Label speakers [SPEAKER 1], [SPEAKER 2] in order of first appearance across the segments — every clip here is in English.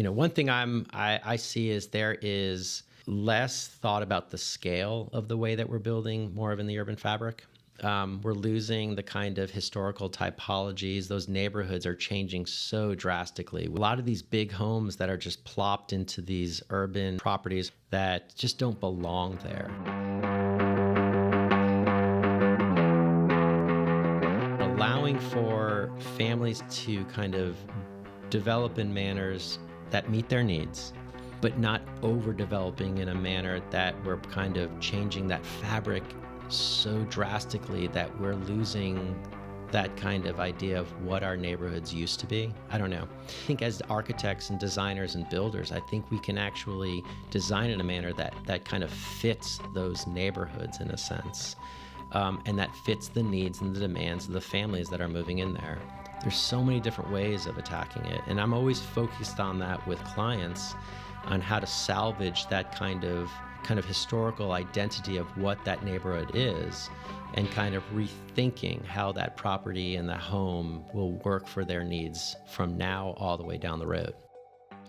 [SPEAKER 1] one thing I see is there is less thought about the scale of the way that we're building more of in the urban fabric. We're losing the kind of historical typologies. Those neighborhoods are changing so drastically. A lot of these big homes that are just plopped into these urban properties that just don't belong there. Allowing for families to kind of develop in manners that meet their needs, but not overdeveloping in a manner that we're kind of changing that fabric so drastically that we're losing that kind of idea of what our neighborhoods used to be. I don't know. I think as architects and designers and builders, I think we can actually design in a manner that kind of fits those neighborhoods in a sense, and that fits the needs and the demands of the families that are moving in there. There's so many different ways of attacking it, and I'm always focused on that with clients, on how to salvage that kind of historical identity of what that neighborhood is, and kind of rethinking how that property and the home will work for their needs from now all the way down the road.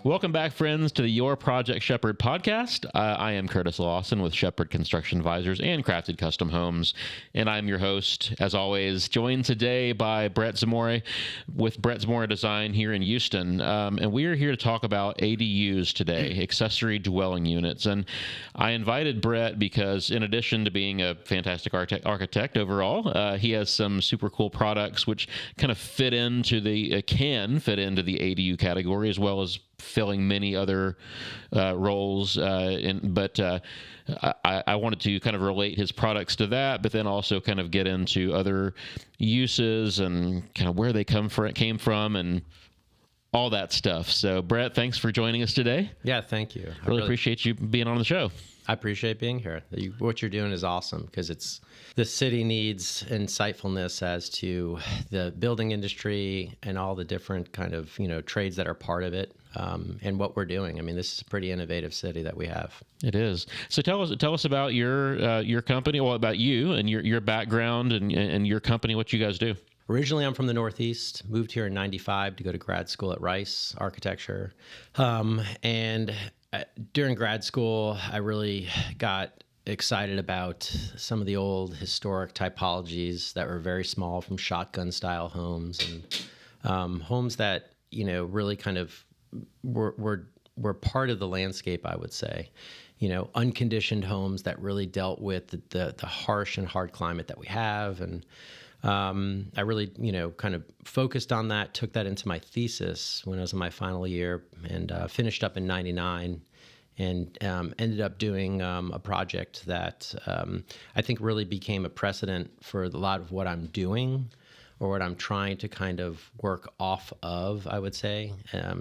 [SPEAKER 2] Welcome back, friends, to the Your Project Shepherd podcast. I am Curtis Lawson with Shepherd Construction Advisors and Crafted Custom Homes, and I'm your host, as always, joined today by Brett Zamore with Brett Zamore Design here in Houston. And we are here to talk about ADUs today, Accessory Dwelling Units. And I invited Brett because, in addition to being a fantastic architect overall, he has some super cool products which kind of can fit into the ADU category, as well as filling many other roles. But I wanted to kind of relate his products to that, but then also kind of get into other uses and kind of where they came from and all that stuff. So, Brett, thanks for joining us today.
[SPEAKER 1] Yeah, thank you.
[SPEAKER 2] I really appreciate you being on the show.
[SPEAKER 1] I appreciate being here. What you're doing is awesome because the city needs insightfulness as to the building industry and all the different kind of, trades that are part of it, and what we're doing. I mean, this is a pretty innovative city that we have.
[SPEAKER 2] It is. So tell us about your company, well, about you and your background and your company, what you guys do.
[SPEAKER 1] Originally, I'm from the Northeast, moved here in 95 to go to grad school at Rice Architecture. And during grad school, I really got excited about some of the old historic typologies that were very small, from shotgun style homes and homes that, really kind of were part of the landscape, I would say. Unconditioned homes that really dealt with the harsh and hard climate that we have. And I really, kind of focused on that, took that into my thesis when I was in my final year, and finished up in 99, and ended up doing a project that I think really became a precedent for a lot of what I'm doing, or what I'm trying to kind of work off of, I would say.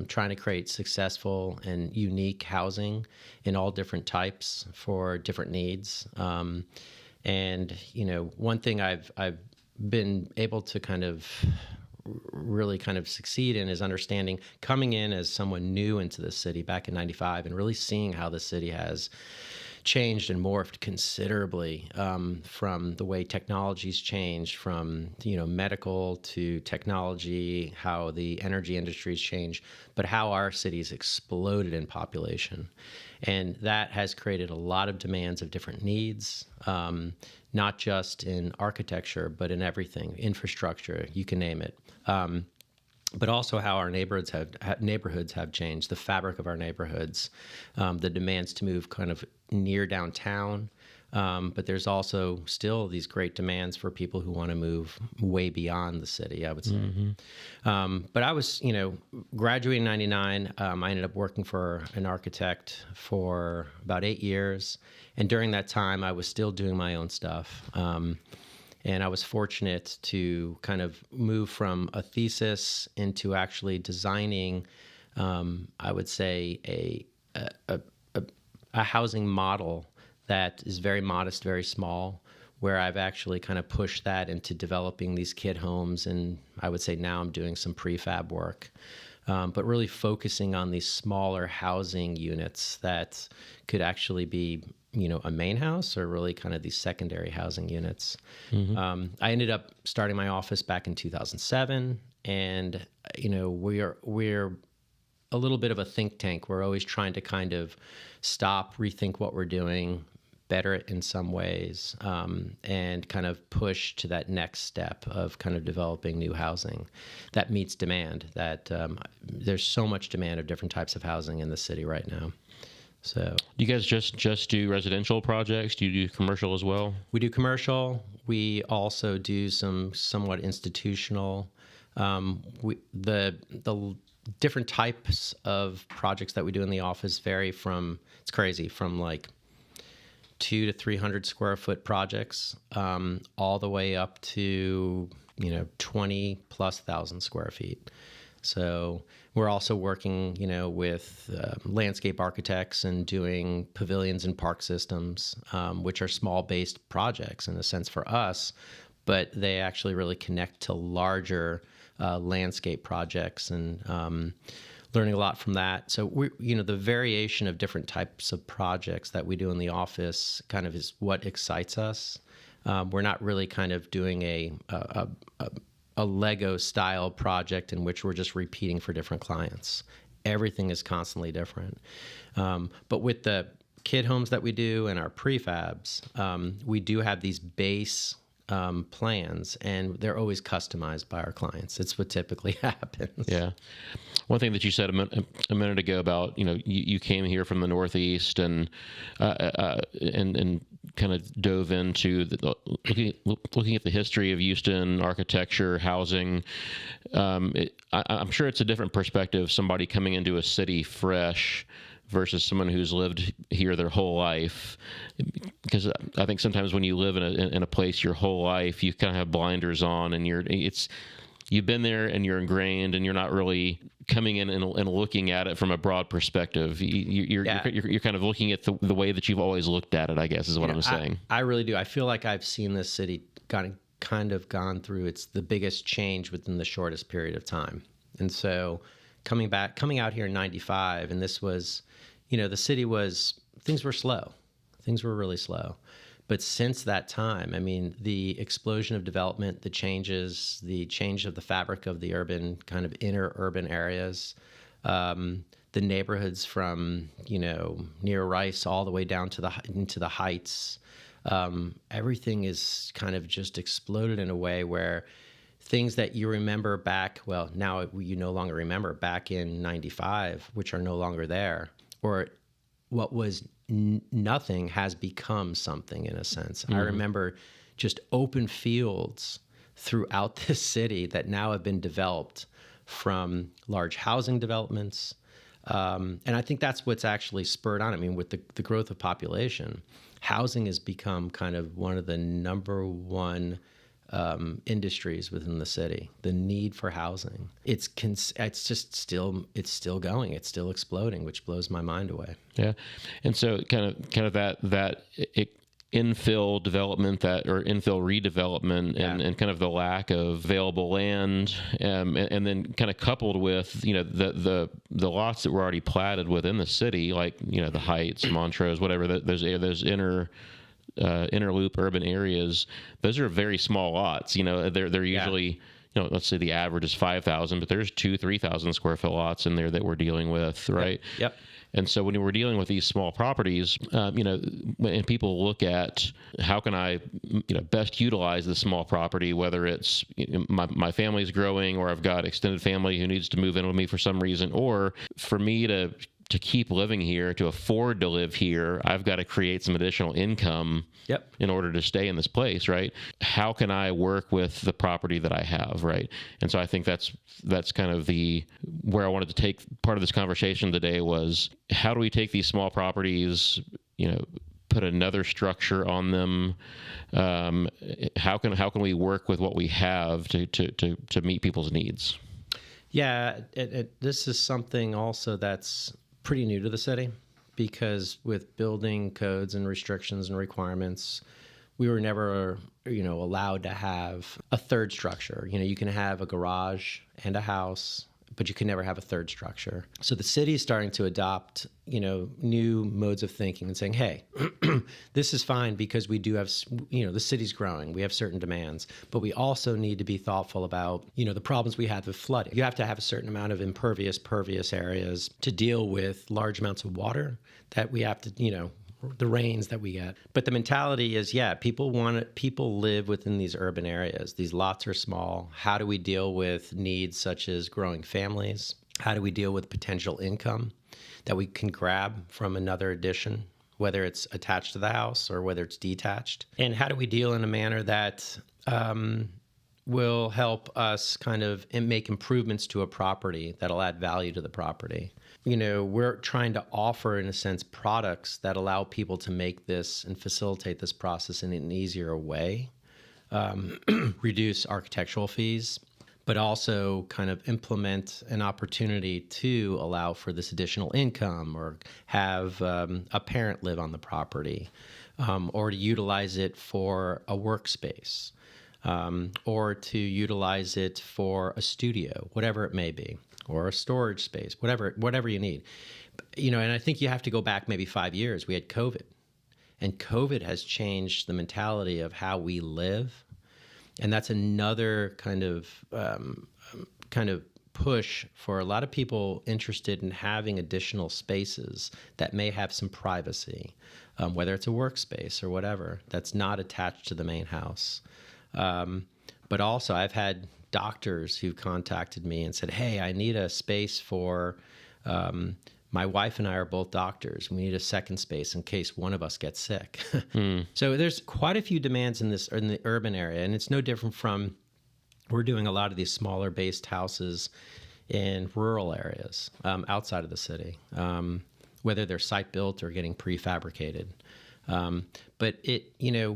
[SPEAKER 1] Trying to create successful and unique housing in all different types for different needs. And, one thing I've been able to kind of really kind of succeed in is understanding, coming in as someone new into the city back in 95, and really seeing how the city has changed and morphed considerably, from the way technology's changed, from medical to technology, how the energy industry's changed, but how our city's exploded in population. And that has created a lot of demands of different needs, not just in architecture, but in everything, infrastructure, you can name it. But also how our neighborhoods have changed, the fabric of our neighborhoods, the demands to move kind of near downtown. But there's also still these great demands for people who want to move way beyond the city, I would say. Mm-hmm. But I was, graduating in 99. I ended up working for an architect for about 8 years. And during that time, I was still doing my own stuff. And I was fortunate to kind of move from a thesis into actually designing, I would say, a housing model that is very modest, very small, where I've actually kind of pushed that into developing these kit homes. And I would say now I'm doing some prefab work, but really focusing on these smaller housing units that could actually be, a main house, or really kind of these secondary housing units. Mm-hmm. I ended up starting my office back in 2007, and we're a little bit of a think tank. We're always trying to kind of stop, rethink what we're doing, better it in some ways, and kind of push to that next step of kind of developing new housing that meets demand. That there's so much demand of different types of housing in the city right now. So,
[SPEAKER 2] You guys just do residential projects? Do you do commercial as well?
[SPEAKER 1] we do commercial. We also do some somewhat institutional. The different types of projects that we do in the office vary from, it's crazy, from like 200 to 300 square foot projects, all the way up to 20 plus thousand square feet. So we're also working, with landscape architects and doing pavilions and park systems, which are small-based projects in a sense for us, but they actually really connect to larger landscape projects, and learning a lot from that. So the variation of different types of projects that we do in the office kind of is what excites us. We're not really kind of doing a Lego style project in which we're just repeating for different clients. Everything is constantly different. But with the kit homes that we do and our prefabs, we do have these base plans, and they're always customized by our clients. It's what typically happens.
[SPEAKER 2] Yeah. One thing that you said a minute ago about, you came here from the Northeast and kind of dove into looking at the history of Houston, architecture, housing. I'm sure it's a different perspective, somebody coming into a city fresh versus someone who's lived here their whole life. Because I think sometimes when you live in a place your whole life, you kind of have blinders on, and you've been there and you're ingrained, and you're not really coming in and looking at it from a broad perspective. You're kind of looking at the way that you've always looked at it, I guess, is what I'm saying.
[SPEAKER 1] I really do. I feel like I've seen this city kind of gone through the biggest change within the shortest period of time. And so coming out here in 95, and this was, the city things were slow. Things were really slow. But since that time, I mean, the explosion of development, the change of the fabric of the urban, kind of inner urban areas, the neighborhoods from, near Rice all the way down into the Heights, everything is kind of just exploded in a way where things that you remember back, well, now you no longer remember back in 95, which are no longer there, or what was nothing has become something in a sense. Mm-hmm. I remember just open fields throughout this city that now have been developed from large housing developments. And I think that's what's actually spurred on. I mean, with the growth of population, housing has become kind of one of the number one industries within the city. The need for housing, it's still going. It's still exploding, which blows my mind away.
[SPEAKER 2] Yeah, and so kind of that infill development or infill redevelopment and kind of the lack of available land, and then kind of coupled with the lots that were already platted within the city, like the Heights, Montrose, whatever, those inner loop urban areas. Those are very small lots. They're usually let's say the average is 5,000, but there's 2,000-3,000 square foot lots in there that we're dealing with, right?
[SPEAKER 1] Yep.
[SPEAKER 2] And so when we're dealing with these small properties, and people look at how can I, best utilize this small property, whether it's my family's growing, or I've got extended family who needs to move in with me for some reason, or for me to keep living here, to afford to live here, I've got to create some additional income in order to stay in this place, right? How can I work with the property that I have, right? And so I think that's kind of where I wanted to take part of this conversation today was, how do we take these small properties, put another structure on them? How can we work with what we have to meet people's needs?
[SPEAKER 1] Yeah, this is something also that's pretty new to the city, because with building codes and restrictions and requirements, we were never, allowed to have a third structure. You can have a garage and a house but you can never have a third structure. So the city is starting to adopt, new modes of thinking and saying, hey, this is fine because we do have, the city's growing. We have certain demands, but we also need to be thoughtful about, the problems we have with flooding. You have to have a certain amount of impervious, pervious areas to deal with large amounts of water that we have to, the rains that we get. But the mentality is, people live within these urban areas. These lots are small. How do we deal with needs such as growing families? How do we deal with potential income that we can grab from another addition, whether it's attached to the house or whether it's detached? And how do we deal in a manner that will help us kind of make improvements to a property that'll add value to the property? We're trying to offer, in a sense, products that allow people to make this and facilitate this process in an easier way, reduce architectural fees, but also kind of implement an opportunity to allow for this additional income or have a parent live on the property, or to utilize it for a workspace, or to utilize it for a studio, whatever it may be, or a storage space, whatever you need. And I think you have to go back maybe 5 years. We had COVID, and COVID has changed the mentality of how we live. And that's another kind of push for a lot of people interested in having additional spaces that may have some privacy, whether it's a workspace or whatever, that's not attached to the main house. But also I've had doctors who contacted me and said, hey, I need a space for, my wife and I are both doctors. We need a second space in case one of us gets sick. So there's quite a few demands in the urban area, and it's no different from, we're doing a lot of these smaller based houses in rural areas, outside of the city, whether they're site built or getting prefabricated. But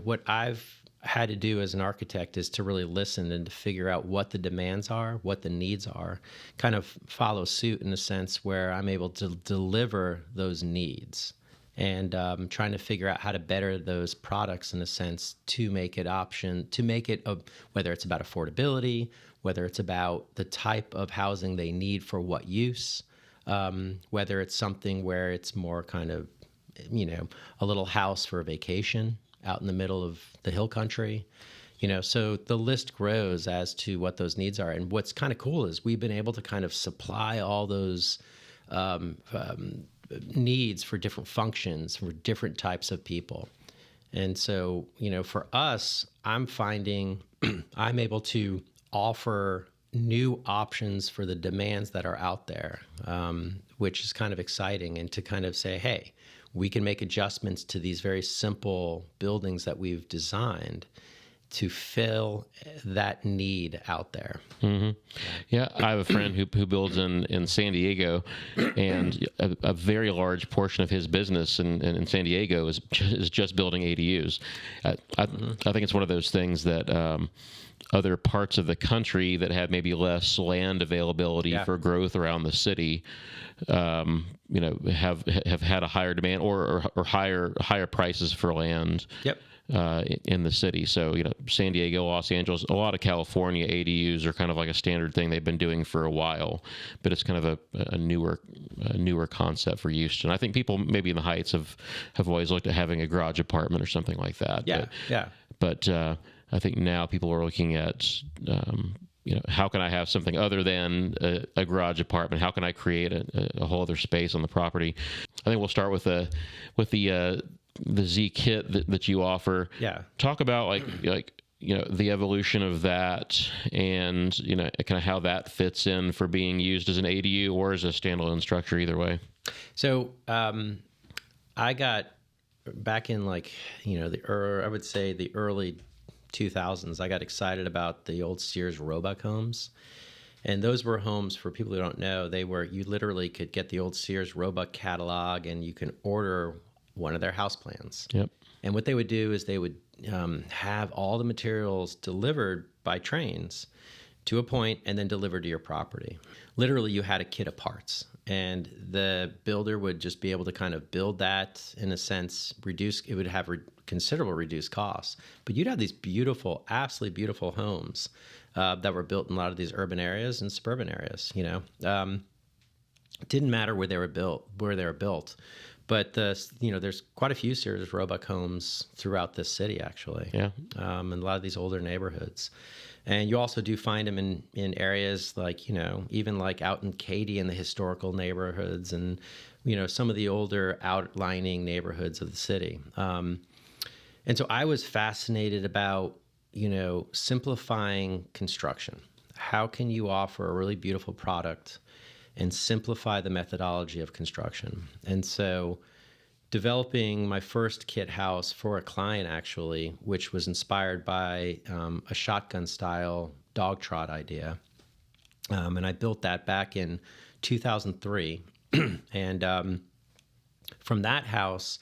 [SPEAKER 1] what I've had to do as an architect is to really listen and to figure out what the demands are, what the needs are, kind of follow suit in a sense where I'm able to deliver those needs, and trying to figure out how to better those products in a sense to make it whether it's about affordability, whether it's about the type of housing they need for what use, whether it's something where it's more kind of, a little house for a vacation out in the middle of the hill country, so the list grows as to what those needs are. And what's kind of cool is we've been able to kind of supply all those needs for different functions for different types of people. And so, for us, I'm finding I'm able to offer new options for the demands that are out there, which is kind of exciting, and to kind of say, hey, we can make adjustments to these very simple buildings that we've designed to fill that need out there.
[SPEAKER 2] Mm-hmm. Yeah, I have a friend who builds in San Diego, and a very large portion of his business in San Diego is just building ADUs. I think it's one of those things that other parts of the country that have maybe less land availability for growth around the city, have had a higher demand or higher prices for land. In the city. So, San Diego, Los Angeles, a lot of California ADUs are kind of like a standard thing they've been doing for a while, but it's kind of a newer concept for Houston. I think people maybe in the Heights have always looked at having a garage apartment or something like that. But I think now people are looking at, how can I have something other than a garage apartment? How can I create a whole other space on the property? I think we'll start with the zKIT that you offer. Talk about the evolution of that, and kind of how that fits in for being used as an ADU or as a standalone structure, either way.
[SPEAKER 1] So I got back in I would say the early 2000s, I got excited about the old Sears Roebuck homes. And those were homes, for people who don't know, you literally could get the old Sears Roebuck catalog and you can order one of their house plans. And what they would do is they would have all the materials delivered by trains to a point and then delivered to your property. Literally, you had a kit of parts. and the builder would just be able to kind of build that, in a sense, it would have considerable reduced costs. But you'd have these beautiful, absolutely beautiful homes that were built in a lot of these urban areas and suburban areas. It didn't matter where they were built. But there's quite a few Sears Roebuck homes throughout this city, actually.
[SPEAKER 2] Yeah.
[SPEAKER 1] In a lot of these older neighborhoods. And you also do find them in areas like, even like out in Katy in the historical neighborhoods and, some of the older outlining neighborhoods of the city. And so I was fascinated about, simplifying construction. How can you offer a really beautiful product and simplify the methodology of construction? And so developing my first kit house for a client, actually, which was inspired by a shotgun style dog trot idea. And I built that back in 2003. And from that house,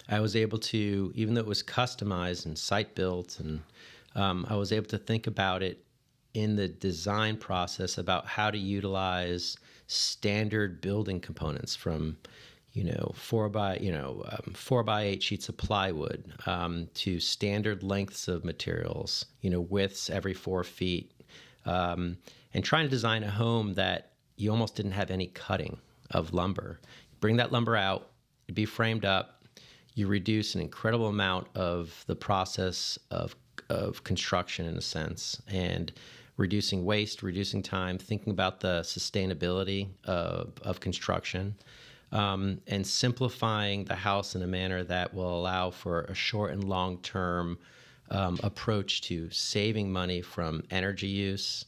[SPEAKER 1] I was able to, even though it was customized and site built, and I was able to think about it in the design process about how to utilize standard building components from 4x8 sheets of plywood to standard lengths of materials, widths every 4 feet, and trying to design a home that you almost didn't have any cutting of lumber. Bring that lumber out, it'd be framed up. You reduce an incredible amount of the process of construction, in a sense, and reducing waste, reducing time, thinking about the sustainability of construction. And simplifying the house in a manner that will allow for a short and long-term approach to saving money from energy use,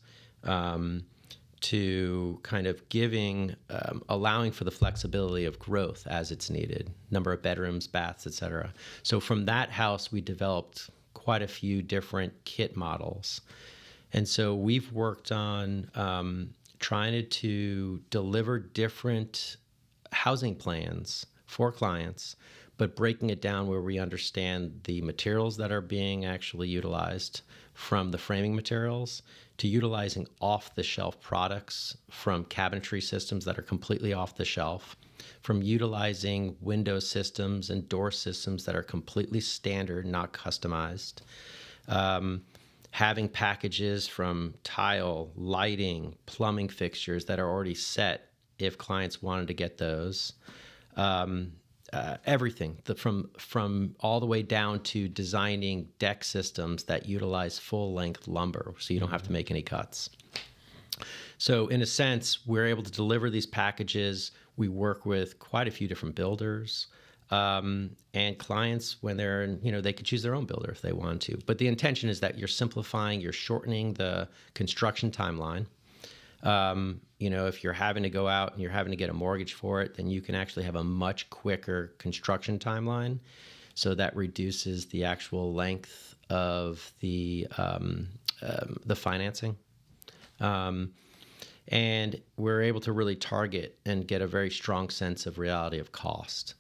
[SPEAKER 1] to kind of allowing for the flexibility of growth as it's needed, number of bedrooms, baths, etc. So from that house, we developed quite a few different kit models. And so we've worked on trying to deliver different housing plans for clients, but breaking it down where we understand the materials that are being actually utilized, from the framing materials to utilizing off-the-shelf products, from cabinetry systems that are completely off the shelf, from utilizing window systems and door systems that are completely standard, not customized, having packages from tile, lighting, plumbing fixtures that are already set if clients wanted to get those. Everything from all the way down to designing deck systems that utilize full-length lumber, so you don't have to make any cuts. So in a sense, we're able to deliver these packages. We work with quite a few different builders, and clients, when they could choose their own builder if they want to. But the intention is that you're simplifying, you're shortening the construction timeline. If you're having to go out and you're having to get a mortgage for it, then you can actually have a much quicker construction timeline. So that reduces the actual length of the financing. And we're able to really target and get a very strong sense of reality of cost.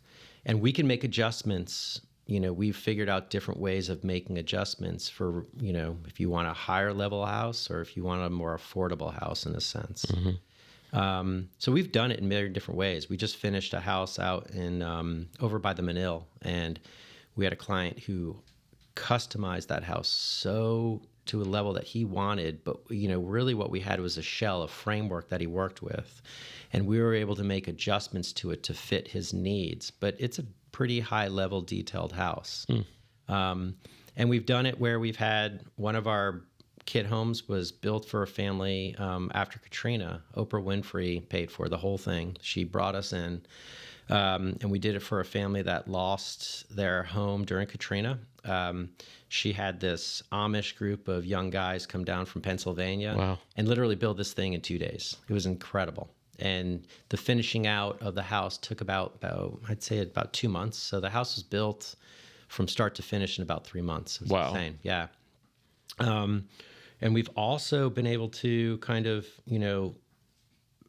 [SPEAKER 1] And we can make adjustments. We've figured out different ways of making adjustments for, if you want a higher level house or if you want a more affordable house, in a sense. Mm-hmm. So we've done it in many different ways. We just finished a house out in over by the Manil, and we had a client who customized that house so to a level that he wanted, but really what we had was a shell, a framework that he worked with, and we were able to make adjustments to it to fit his needs. But it's a pretty high level detailed house. And we've done it where we've had one of our kit homes was built for a family after Katrina. Oprah Winfrey paid for the whole thing. She brought us in, and we did it for a family that lost their home during Katrina. She had this Amish group of young guys come down from Pennsylvania. Wow. And literally build this thing in 2 days. It was incredible. And the finishing out of the house took about I'd say about 2 months. So the house was built from start to finish in about 3 months. It was
[SPEAKER 2] wow.
[SPEAKER 1] Insane. Yeah. And we've also been able to kind of,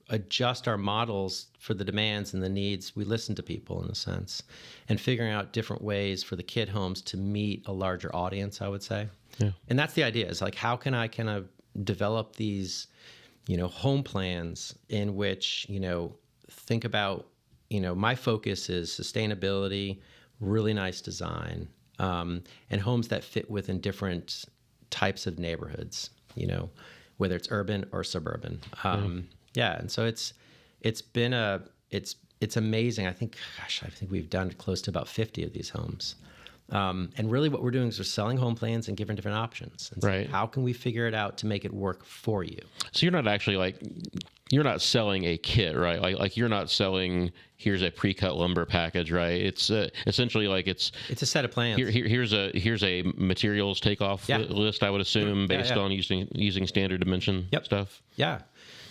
[SPEAKER 1] adjust our models for the demands and the needs. We listen to people, in a sense, and figuring out different ways for the kit homes to meet a larger audience, I would say. Yeah. And that's the idea, is like, how can I kind of develop these, home plans in which, think about, my focus is sustainability, really nice design, and homes that fit within different types of neighborhoods, whether it's urban or suburban. Yeah. And so it's amazing. I think we've done close to about 50 of these homes. And really what we're doing is we're selling home plans and giving different options. And so
[SPEAKER 2] Right.
[SPEAKER 1] how can we figure it out to make it work for you?
[SPEAKER 2] So you're not actually you're not selling a kit, right? Like you're not selling, here's a pre-cut lumber package, right? It's essentially it's
[SPEAKER 1] a set of plans.
[SPEAKER 2] Here's a materials takeoff list, I would assume, based on using standard dimension stuff.
[SPEAKER 1] Yeah.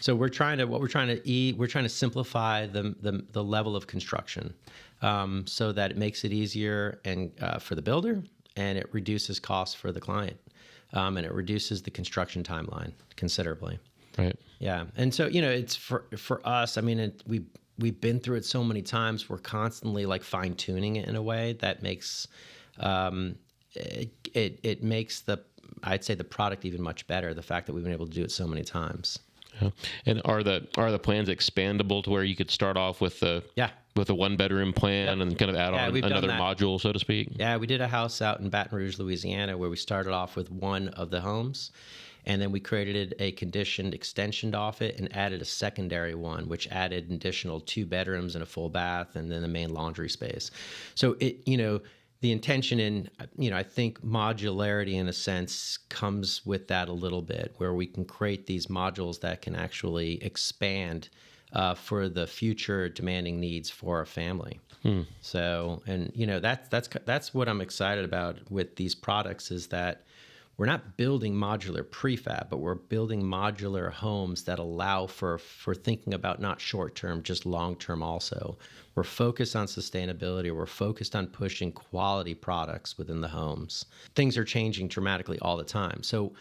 [SPEAKER 1] So we're trying to simplify the level of construction, so that it makes it easier and for the builder, and it reduces costs for the client, and it reduces the construction timeline considerably.
[SPEAKER 2] Right.
[SPEAKER 1] Yeah. And so, it's for us, I mean, we've been through it so many times. We're constantly fine tuning it in a way that makes, it makes I'd say the product even much better. The fact that we've been able to do it so many times.
[SPEAKER 2] Yeah. And are the plans expandable to where you could start off with a 1-bedroom plan and kind of add on another module, so to speak?
[SPEAKER 1] Yeah. We did a house out in Baton Rouge, Louisiana, where we started off with one of the homes. And then we created a conditioned extension off it and added a secondary one, which added an additional 2 bedrooms and a full bath, and then the main laundry space. So the intention in, I think modularity in a sense comes with that a little bit, where we can create these modules that can actually expand for the future demanding needs for a family. So, and that's what I'm excited about with these products, is that we're not building modular prefab, but we're building modular homes that allow for thinking about not short-term, just long-term also. We're focused on sustainability. We're focused on pushing quality products within the homes. Things are changing dramatically all the time. So,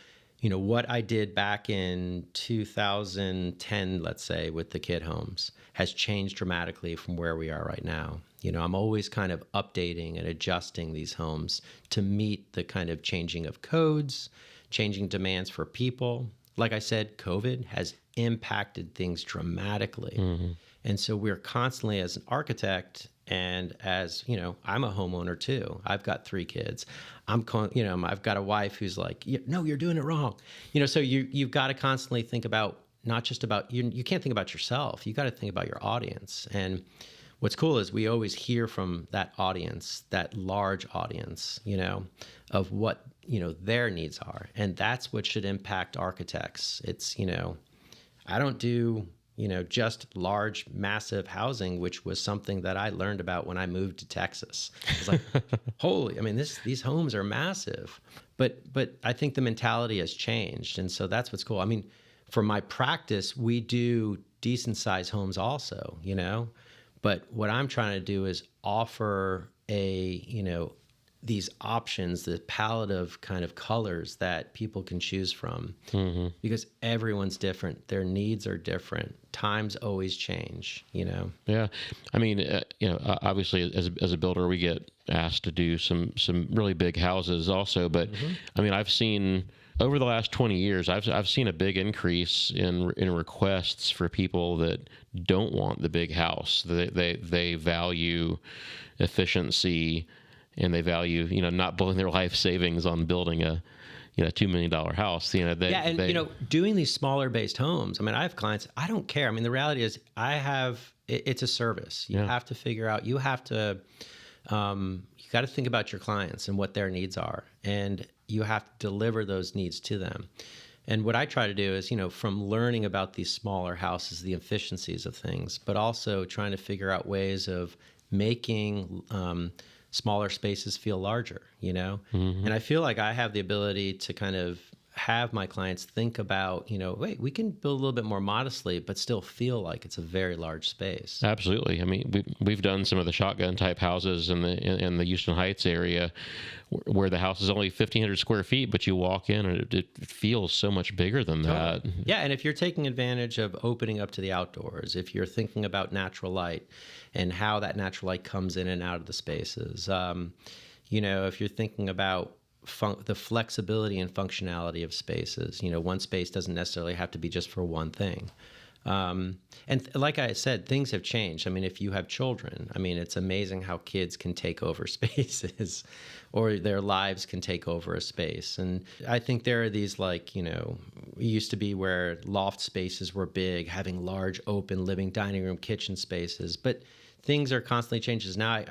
[SPEAKER 1] what I did back in 2010, let's say, with the kid homes has changed dramatically from where we are right now. I'm always kind of updating and adjusting these homes to meet the kind of changing of codes, changing demands for people. Like I said, COVID has impacted things dramatically. Mm-hmm. And so we're constantly, as an architect and as, I'm a homeowner too. I've got 3 kids. I've got a wife who's like, no, you're doing it wrong. So you've got to constantly think about, not just about, you can't think about yourself. You got to think about your audience. And what's cool is we always hear from that audience, that large audience, of what, their needs are. And that's what should impact architects. It's, I don't do, just large, massive housing, which was something that I learned about when I moved to Texas. It's like, these homes are massive. But I think the mentality has changed. And so that's what's cool. I mean, for my practice, we do decent sized homes also, But what I'm trying to do is offer these options, the palette of kind of colors that people can choose from, because everyone's different. Their needs are different. Times always change,
[SPEAKER 2] Yeah. I mean, obviously as a builder, we get asked to do some really big houses also. But I mean, I've seen over the last 20 years, I've seen a big increase in requests for people that don't want the big house. They value efficiency, and they value not blowing their life savings on building a $2 million house.
[SPEAKER 1] Doing these smaller based homes. I mean, I have clients. I don't care. I mean, the reality is, it's a service. You have to figure out. You have to. You got to think about your clients and what their needs are, and you have to deliver those needs to them. And what I try to do is, from learning about these smaller houses, the efficiencies of things, but also trying to figure out ways of making smaller spaces feel larger, And I feel like I have the ability to kind of have my clients think about, wait, we can build a little bit more modestly, but still feel like it's a very large space.
[SPEAKER 2] Absolutely. I mean, we've done some of the shotgun type houses in the Houston Heights area, where the house is only 1,500 square feet, but you walk in and it feels so much bigger than that.
[SPEAKER 1] Yeah, and if you're taking advantage of opening up to the outdoors, if you're thinking about natural light and how that natural light comes in and out of the spaces, if you're thinking about the flexibility and functionality of spaces. One space doesn't necessarily have to be just for one thing. And like I said, things have changed. I mean, if you have children, I mean, it's amazing how kids can take over spaces or their lives can take over a space. And I think there are these like, it used to be where loft spaces were big, having large open living, dining room, kitchen spaces. But things are constantly changing. Now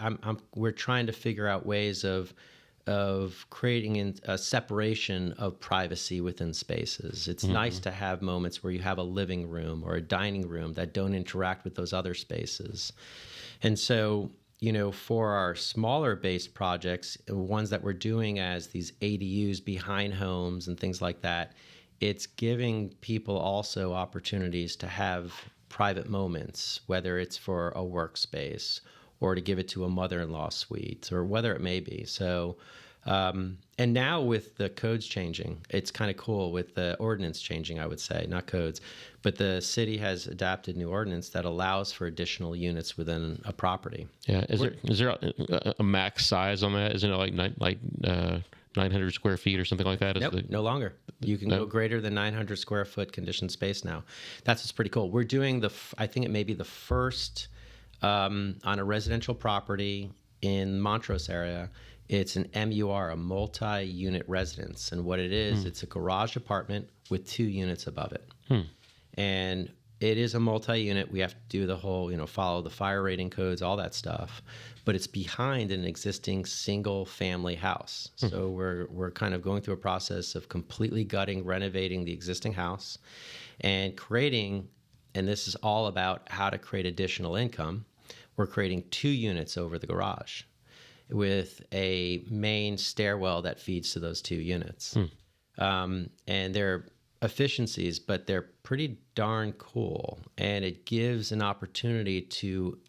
[SPEAKER 1] we're trying to figure out ways of creating a separation of privacy within spaces. It's nice to have moments where you have a living room or a dining room that don't interact with those other spaces. And so, for our smaller based projects, ones that we're doing as these ADUs behind homes and things like that, it's giving people also opportunities to have private moments, whether it's for a workspace or to give it to a mother-in-law suite, or whether it may be. So, and now with the codes changing, it's kind of cool with the ordinance changing, I would say, not codes, but the city has adapted new ordinance that allows for additional units within a property.
[SPEAKER 2] Yeah. Is there a max size on that? Isn't it like 900 square feet or something like that?
[SPEAKER 1] Nope, no longer. You can go greater than 900 square foot conditioned space now. That's what's pretty cool. We're doing I think it may be the first on a residential property in Montrose area. It's an MUR, a multi-unit residence. And what it is, it's a garage apartment with 2 units above it. And it is a multi-unit. We have to do the whole, follow the fire rating codes, all that stuff. But it's behind an existing single family house. So we're kind of going through a process of completely gutting, renovating the existing house and creating, and this is all about how to create additional income. We're creating 2 units over the garage with a main stairwell that feeds to those 2 units. And they're efficiencies, but they're pretty darn cool. And it gives an opportunity to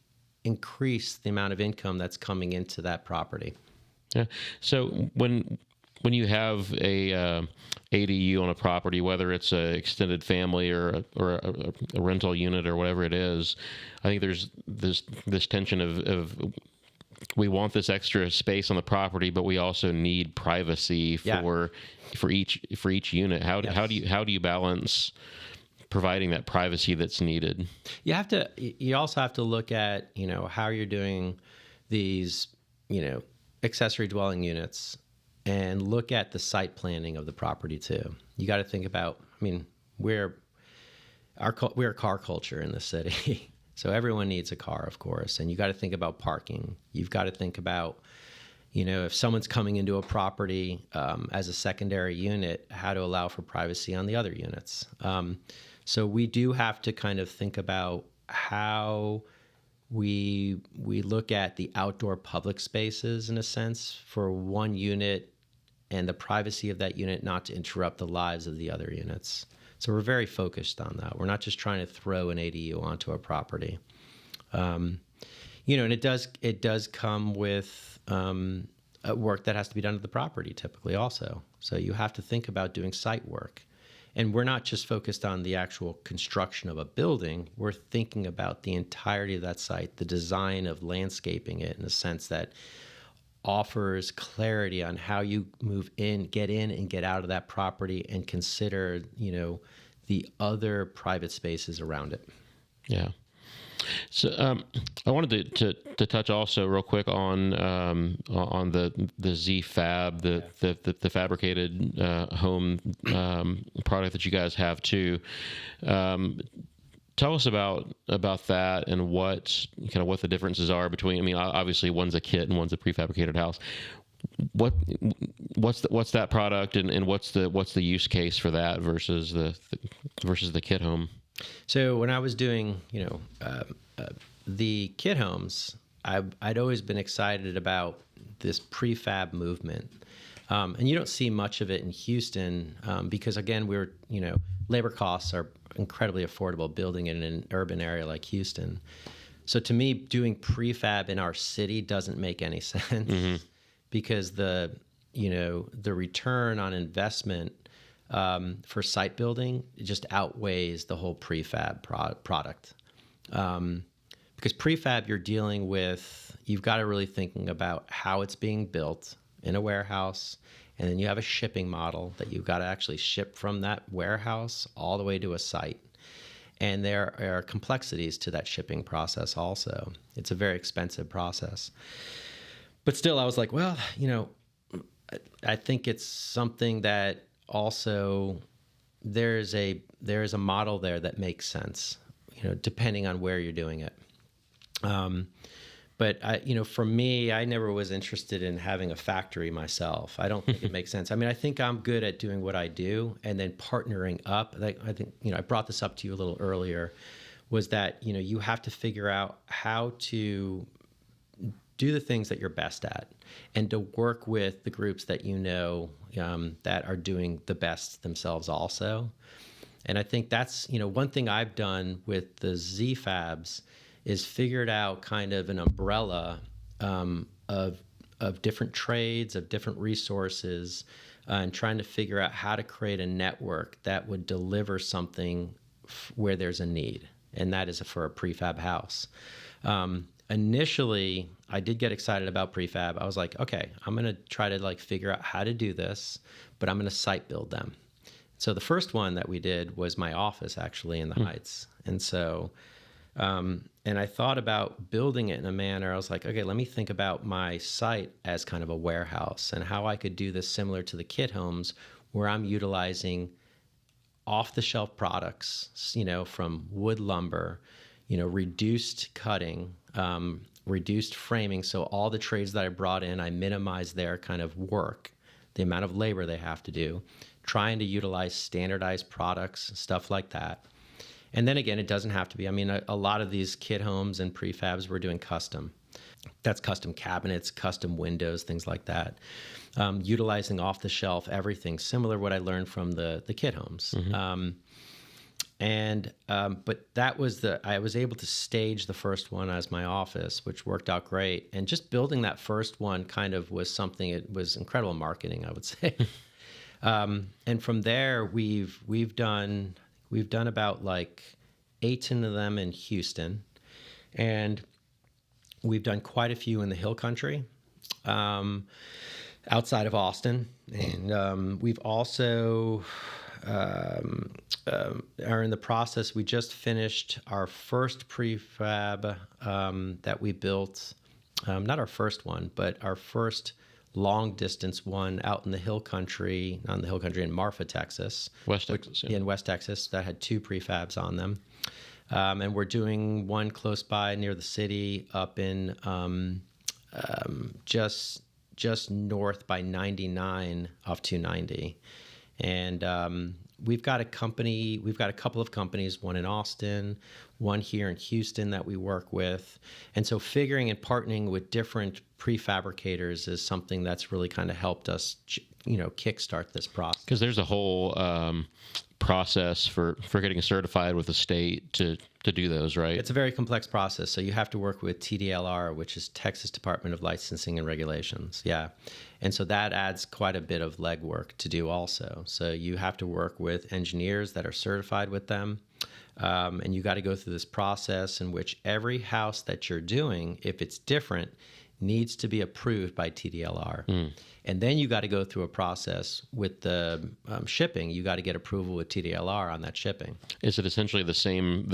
[SPEAKER 1] increase the amount of income that's coming into that property.
[SPEAKER 2] Yeah. So when you have a ADU on a property, whether it's an extended family or a rental unit or whatever it is, I think there's this tension of we want this extra space on the property, but we also need privacy for each unit. How do you balance providing that privacy that's needed?
[SPEAKER 1] You also have to look at, how you're doing these, accessory dwelling units, and look at the site planning of the property too. You got to think about, we're a car culture in the city. So everyone needs a car, of course, and you got to think about parking. You've got to think about, if someone's coming into a property as a secondary unit, how to allow for privacy on the other units. So we do have to kind of think about how we look at the outdoor public spaces, in a sense, for one unit and the privacy of that unit not to interrupt the lives of the other units. So we're very focused on that. We're not just trying to throw an ADU onto a property. And it does come with work that has to be done to the property typically also. So you have to think about doing site work. And we're not just focused on the actual construction of a building. We're thinking about the entirety of that site, the design of landscaping it in a sense that offers clarity on how you get in and get out of that property, and consider, the other private spaces around it.
[SPEAKER 2] Yeah. So I wanted to touch also real quick on the zFAB, the fabricated home product that you guys have too. Tell us about that and what the differences are between. Obviously one's a kit and one's a prefabricated house. What's that product and what's the use case for that versus the kit home?
[SPEAKER 1] So when I was doing, the kit homes, I'd always been excited about this prefab movement. And you don't see much of it in Houston because, again, labor costs are incredibly affordable building in an urban area like Houston. So to me, doing prefab in our city doesn't make any sense because the return on investment for site building just outweighs the whole prefab product. Because prefab, you're dealing with, you've got to really thinking about how it's being built in a warehouse, and then you have a shipping model that you've got to actually ship from that warehouse all the way to a site. And there are complexities to that shipping process also. It's a very expensive process. But still, I was like, well, I think it's something that also there is a model there that makes sense, depending on where you're doing it. But for me, I never was interested in having a factory myself. I don't think it makes sense. I mean, I think I'm good at doing what I do, and then partnering up. I think I brought this up to you a little earlier, was that you have to figure out how to do the things that you're best at, and to work with the groups that that are doing the best themselves also. And I think that's one thing I've done with the zFABs is figured out kind of an umbrella of different trades, of different resources, and trying to figure out how to create a network that would deliver something where there's a need, and that is for a prefab house. Initially, I did get excited about prefab. I was like, okay, I'm going to try to figure out how to do this, but I'm going to site build them. So the first one that we did was my office, actually, in the Heights. And so and I thought about building it in a manner. I was like, okay, let me think about my site as kind of a warehouse, and how I could do this similar to the kit homes, where I'm utilizing off-the-shelf products, from wood lumber, reduced cutting, reduced framing. So all the trades that I brought in, I minimized their kind of work, the amount of labor they have to do, trying to utilize standardized products, stuff like that. And then again, it doesn't have to be. I mean, a lot of these kit homes and prefabs, we're doing custom. That's custom cabinets, custom windows, things like that. Utilizing off-the-shelf everything, similar to what I learned from the kit homes. But that was I was able to stage the first one as my office, which worked out great. And just building that first one kind of was something, it was incredible marketing, I would say. And from there, we've done about 18 of them in Houston, and we've done quite a few in the Hill Country, outside of Austin. And we've also are in the process. We just finished our first prefab that we built, not our first one, but our first long distance one out in the Hill Country, not in the Hill Country, in Marfa, Texas.
[SPEAKER 2] West Texas, yeah.
[SPEAKER 1] In West Texas, that had 2 prefabs on them. And we're doing one close by near the city up in just north by 99 off 290. And we've got a couple of companies, one in Austin, one here in Houston that we work with. And so figuring and partnering with different prefabricators is something that's really kind of helped us, kickstart this process.
[SPEAKER 2] Because there's a whole process for getting certified with the state to do those, right?
[SPEAKER 1] It's a very complex process. So you have to work with TDLR, which is Texas Department of Licensing and Regulations. Yeah. And so that adds quite a bit of legwork to do also. So you have to work with engineers that are certified with them. And you got to go through this process in which every house that you're doing, if it's different, needs to be approved by TDLR. And then you got to go through a process with the shipping. You got to get approval with TDLR on that shipping.
[SPEAKER 2] Is it essentially the same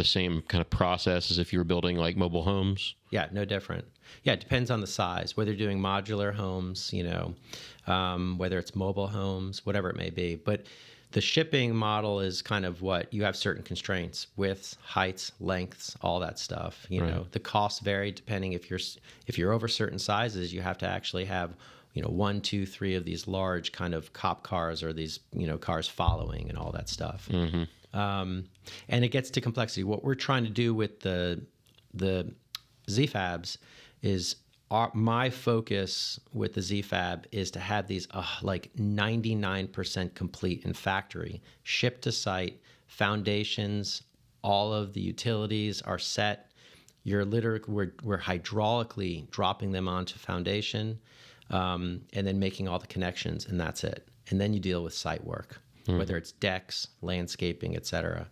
[SPEAKER 2] kind of process as if you were building mobile homes?
[SPEAKER 1] Yeah, no different. Yeah, it depends on the size, whether you're doing modular homes, whether it's mobile homes, whatever it may be. But the shipping model is kind of what you have certain constraints: widths, heights, lengths, all that stuff.
[SPEAKER 2] Right.
[SPEAKER 1] The costs vary depending if you're over certain sizes. You have to actually have 1, 2, 3 of these large kind of cop cars, or these cars following, and all that stuff. And it gets to complexity. What we're trying to do with the zFABs is my focus with the zFAB is to have these 99% complete in factory, shipped to site, foundations, all of the utilities are set. We're hydraulically dropping them onto foundation, and then making all the connections, and that's it. And then you deal with site work, whether it's decks, landscaping, etc.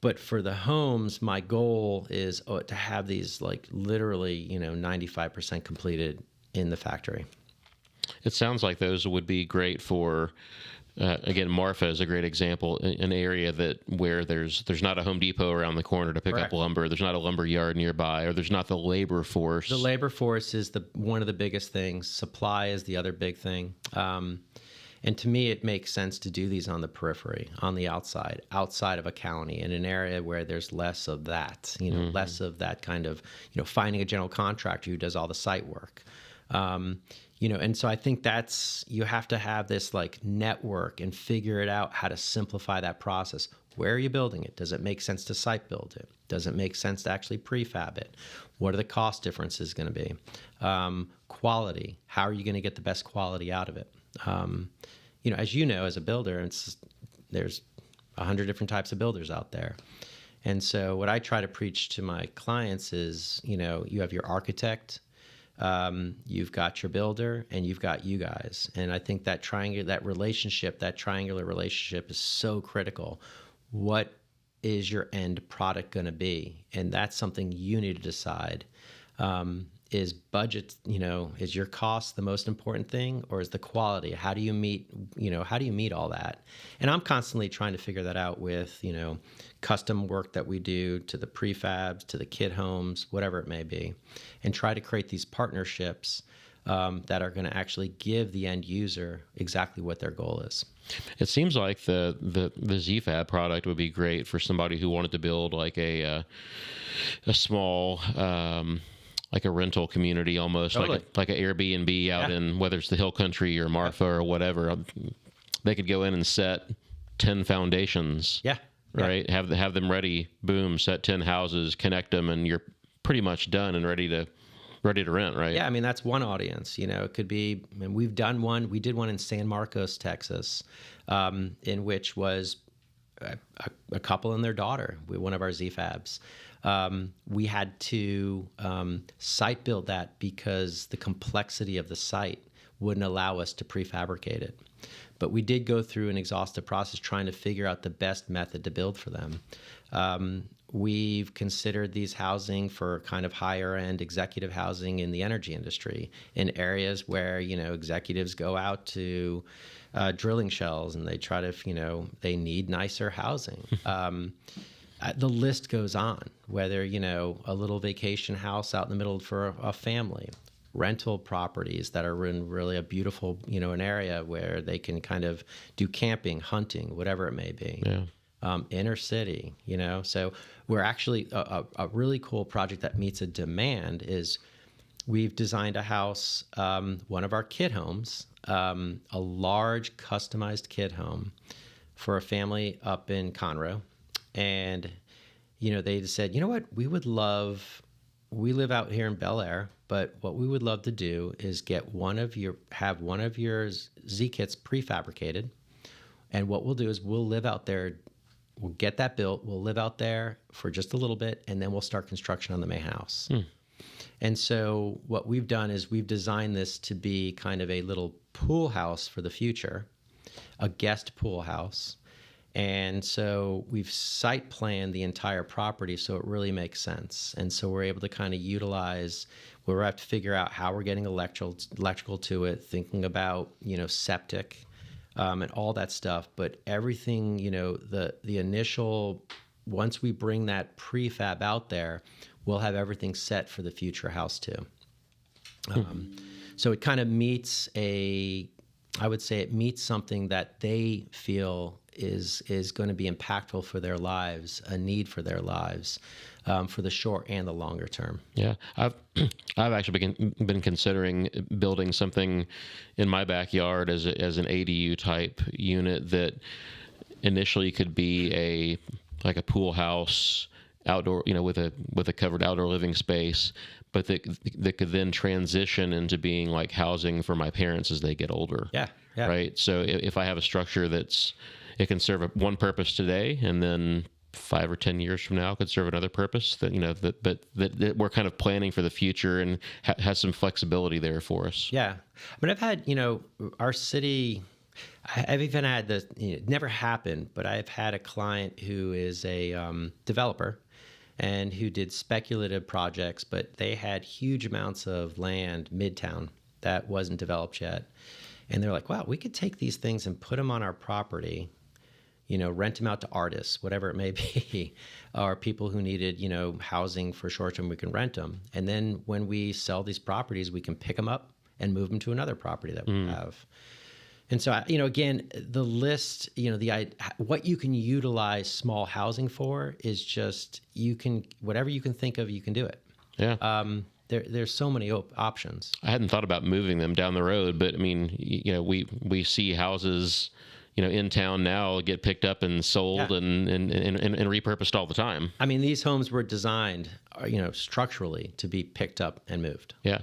[SPEAKER 1] But for the homes, my goal is to have these literally 95% completed in the factory.
[SPEAKER 2] It sounds like those would be great for again, Marfa is a great example, an area where there's not a Home Depot around the corner to pick up lumber. There's not a lumber yard nearby, or there's not the labor force.
[SPEAKER 1] The labor force is one of the biggest things. Supply is the other big thing. And to me, it makes sense to do these on the periphery, on the outside of a county, in an area where there's less of that, less of that kind of, finding a general contractor who does all the site work. And so I think you have to have this like network and figure it out how to simplify that process. Where are you building it? Does it make sense to site build it? Does it make sense to actually prefab it? What are the cost differences going to be? Quality. How are you going to get the best quality out of it? As you know, as a builder, there's 100 different types of builders out there. And so what I try to preach to my clients is, you have your architect, you've got your builder, and you've got you guys. And I think that triangular relationship is so critical. What is your end product going to be? And that's something you need to decide. Is budget, is your cost the most important thing, or is the quality? How do you meet all that? And I'm constantly trying to figure that out with, custom work that we do, to the prefabs, to the kit homes, whatever it may be, and try to create these partnerships that are going to actually give the end user exactly what their goal is.
[SPEAKER 2] It seems like the zFAB product would be great for somebody who wanted to build like a small, like a rental community, almost
[SPEAKER 1] totally.
[SPEAKER 2] like an Airbnb out in, whether it's the Hill Country or Marfa or whatever. They could go in and set 10 foundations.
[SPEAKER 1] Yeah.
[SPEAKER 2] Right. Have them ready. Boom. Set 10 houses. Connect them, and you're pretty much done and ready to rent. Right.
[SPEAKER 1] Yeah. I mean, that's one audience. It could be. I mean, we've done one. We did one in San Marcos, Texas, in which was a couple and their daughter. One of our zFABs. We had to site build that because the complexity of the site wouldn't allow us to prefabricate it. But we did go through an exhaustive process trying to figure out the best method to build for them. We've considered these housing for kind of higher end executive housing in the energy industry, in areas where, executives go out to drilling shells and they try to, they need nicer housing. The list goes on, whether, a little vacation house out in the middle for a family, rental properties that are in really a beautiful, an area where they can kind of do camping, hunting, whatever it may be.
[SPEAKER 2] Yeah.
[SPEAKER 1] Inner city, so we're actually a really cool project that meets a demand is we've designed a house, one of our kit homes, a large customized kit home for a family up in Conroe. And, they just said, what, we live out here in Bel Air, but what we would love to do is have one of your zKITs prefabricated. And what we'll do is we'll live out there, we'll get that built, we'll live out there for just a little bit, and then we'll start construction on the main house. And so what we've done is we've designed this to be kind of a little pool house for the future, a guest pool house. And so we've site planned the entire property so it really makes sense. And so we're able to kind of utilize, we'll have to figure out how we're getting electrical to it, thinking about, septic and all that stuff. But everything, the initial, once we bring that prefab out there, we'll have everything set for the future house too. So it kind of meets I would say it meets something that they feel is going to be impactful for their lives, a need for their lives, for the short and the longer term.
[SPEAKER 2] Yeah, I've actually been considering building something in my backyard as an ADU type unit that initially could be like a pool house outdoor, with a covered outdoor living space, but that could then transition into being like housing for my parents as they get older.
[SPEAKER 1] Yeah.
[SPEAKER 2] Right. So if I have a structure it can serve one purpose today, and then 5 or 10 years from now could serve another purpose. That we're kind of planning for the future and has some flexibility there for us.
[SPEAKER 1] Yeah, I mean, I've had our city. I've even had this. It never happened, but I've had a client who is a developer, and who did speculative projects, but they had huge amounts of land midtown that wasn't developed yet. And they're like, wow, we could take these things and put them on our property, rent them out to artists, whatever it may be, or people who needed, housing for short term, we can rent them. And then when we sell these properties, we can pick them up and move them to another property that we have. And so, again, the list, what you can utilize small housing for is just, whatever you can think of, you can do it.
[SPEAKER 2] Yeah.
[SPEAKER 1] There's so many options.
[SPEAKER 2] I hadn't thought about moving them down the road, but I mean, we see houses, in town now get picked up and sold and repurposed all the time.
[SPEAKER 1] I mean, these homes were designed, structurally to be picked up and moved.
[SPEAKER 2] Yeah.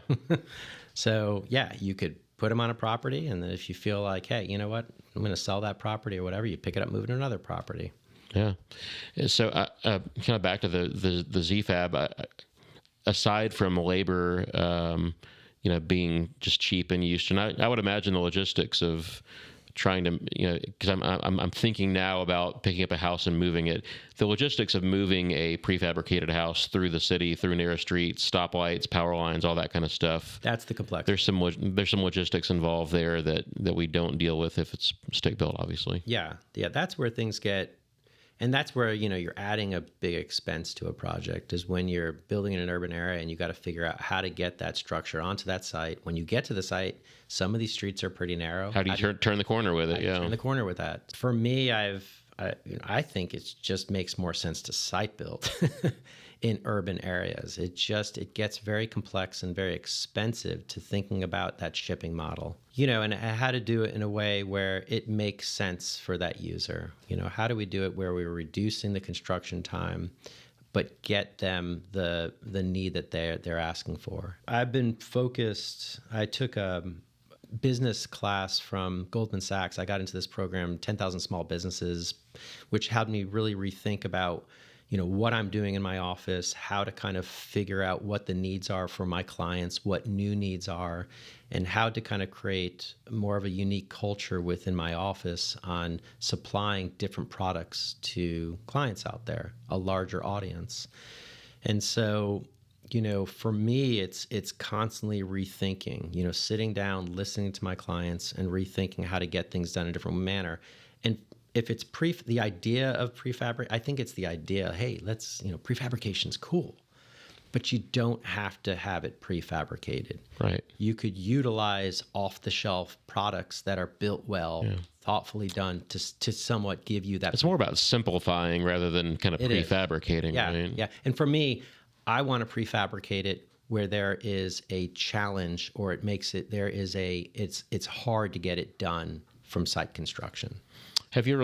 [SPEAKER 1] So you could put them on a property, and then if you feel like, hey, you know what, I'm going to sell that property or whatever, you pick it up, move it to another property.
[SPEAKER 2] Yeah. So kind of back to the zFAB, aside from labor, being just cheap and used, and I would imagine the logistics of trying to, because I'm thinking now about picking up a house and moving it. The logistics of moving a prefabricated house through the city, through narrow streets, stoplights, power lines, all that kind of stuff.
[SPEAKER 1] That's the complexity.
[SPEAKER 2] There's some logistics involved there that we don't deal with if it's stick built, obviously.
[SPEAKER 1] Yeah. That's where things get. And that's where, you're adding a big expense to a project, is when you're building in an urban area and you got to figure out how to get that structure onto that site. When you get to the site, some of these streets are pretty narrow.
[SPEAKER 2] How do you turn the corner with it? Yeah.
[SPEAKER 1] Turn the corner with that. For me, I think it just makes more sense to site build in urban areas. It gets very complex and very expensive to thinking about that shipping model, and how to do it in a way where it makes sense for that user. How do we do it where we're reducing the construction time, but get them the need that they're asking for? I've been focused. I took a business class from Goldman Sachs. I got into this program, 10,000 Small Businesses, which helped me really rethink about what I'm doing in my office, how to kind of figure out what the needs are for my clients, what new needs are, and how to kind of create more of a unique culture within my office on supplying different products to clients out there, a larger audience. And so, for me, it's constantly rethinking, sitting down, listening to my clients and rethinking how to get things done in a different manner. And if it's the idea of prefabric, I think it's the idea, hey, prefabrication's cool, but you don't have to have it prefabricated.
[SPEAKER 2] Right.
[SPEAKER 1] You could utilize off-the-shelf products that are built well, thoughtfully done to somewhat give you that.
[SPEAKER 2] It's more about simplifying rather than kind of prefabricating.
[SPEAKER 1] Yeah,
[SPEAKER 2] right?
[SPEAKER 1] Yeah. And for me, I want to prefabricate it where there is a challenge, or it's hard to get it done from site construction.
[SPEAKER 2] Have you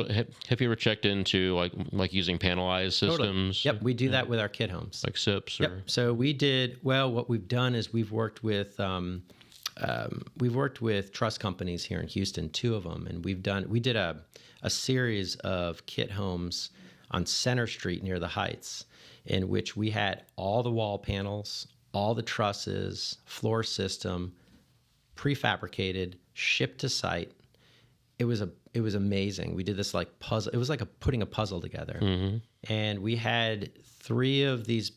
[SPEAKER 2] ever checked into like using panelized systems?
[SPEAKER 1] Totally. Yep, we do that with our kit homes,
[SPEAKER 2] like SIPs.
[SPEAKER 1] Yep. So we did well. What we've done is we've worked with trust companies here in Houston, 2 of them, and we did a series of kit homes on Center Street near the Heights, in which we had all the wall panels, all the trusses, floor system, prefabricated, shipped to site. It was amazing. We did this like puzzle. It was like putting a puzzle together. Mm-hmm. And we had 3 of these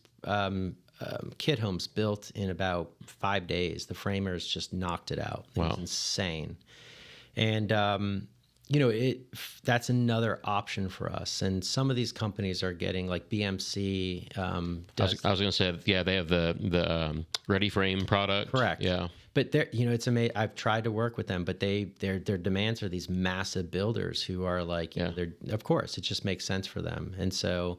[SPEAKER 1] kit homes built in about 5 days. The framers just knocked it out. It was insane. And that's another option for us. And some of these companies are getting, like BMC. I was
[SPEAKER 2] going to say, they have the Ready Frame product.
[SPEAKER 1] Correct.
[SPEAKER 2] Yeah.
[SPEAKER 1] But it's amazing. I've tried to work with them, but their demands are these massive builders who are like, of course, it just makes sense for them. And so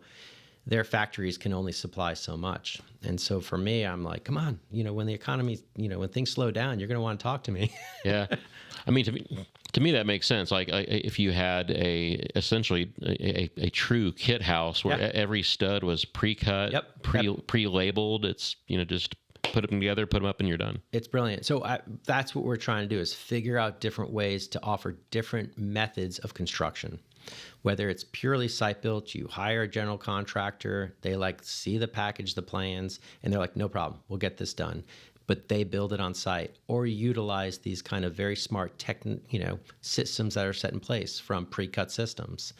[SPEAKER 1] their factories can only supply so much. And so for me, I'm like, come on, when the economy, when things slow down, you're going to want to talk to me.
[SPEAKER 2] Yeah. I mean, to me, that makes sense. Like if you had essentially a true kit house where every stud was pre-cut, pre-labeled, it's, just put them together, put them up, and you're done.
[SPEAKER 1] It's brilliant. So that's what we're trying to do, is figure out different ways to offer different methods of construction. Whether it's purely site built, you hire a general contractor, they see the package, the plans, and they're like, no problem, we'll get this done. But they build it on site, or utilize these kind of very smart systems that are set in place, from pre-cut systems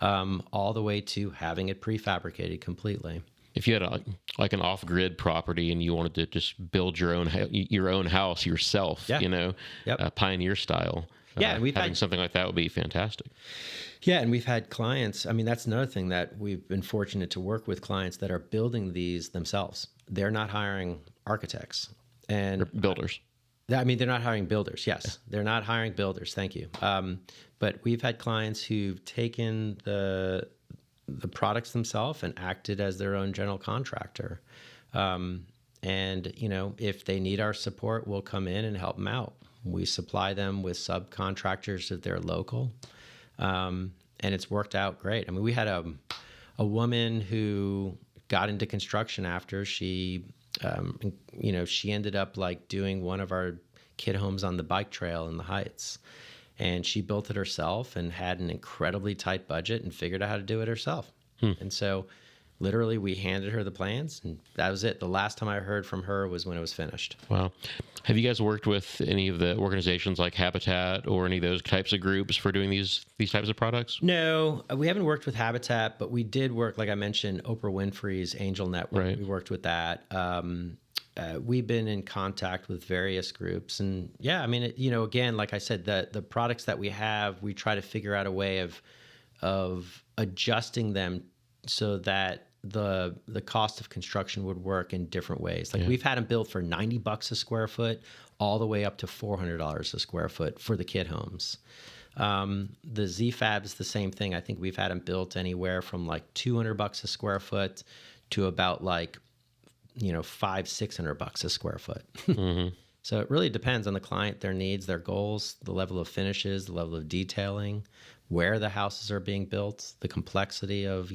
[SPEAKER 1] all the way to having it prefabricated completely.
[SPEAKER 2] if you had like an off-grid property and you wanted to just build your own house yourself,
[SPEAKER 1] Yep.
[SPEAKER 2] pioneer style,
[SPEAKER 1] Yeah, and
[SPEAKER 2] having something like that would be fantastic.
[SPEAKER 1] Yeah, and we've had clients. I mean, that's another thing that we've been fortunate to work with clients that are building these themselves. They're not hiring architects and
[SPEAKER 2] Or builders.
[SPEAKER 1] I mean, they're not hiring builders. Yes, they're not hiring builders. Thank you. But we've had clients who've taken the products themselves and acted as their own general contractor. And if they need our support, we'll come in and help them out. We supply them with subcontractors if they're local, and it's worked out great. I mean, we had a woman who got into construction after she ended up like doing one of our kid homes on the bike trail in the Heights, and she built it herself and had an incredibly tight budget and figured out how to do it herself. And so literally we handed her the plans and that was it. The last time I heard from her was when it was finished.
[SPEAKER 2] Wow. Have you guys worked with any of the organizations like Habitat or any of those types of groups for doing these types of products?
[SPEAKER 1] No, we haven't worked with Habitat, but we did work, like I mentioned, Oprah Winfrey's Angel Network.
[SPEAKER 2] Right.
[SPEAKER 1] We worked with that. We've been in contact with various groups, and yeah, I mean, again, like I said, the products that we have, we try to figure out a way of adjusting them so that the cost of construction would work in different ways. Like we've had them built for $90 a square foot, all the way up to $400 a square foot for the kid homes. The zFAB is the same thing. I think we've had them built anywhere from like $200 a square foot to about like $500-600 a square foot. Mm-hmm. So it really depends on the client, their needs, their goals, the level of finishes, the level of detailing, where the houses are being built, the complexity of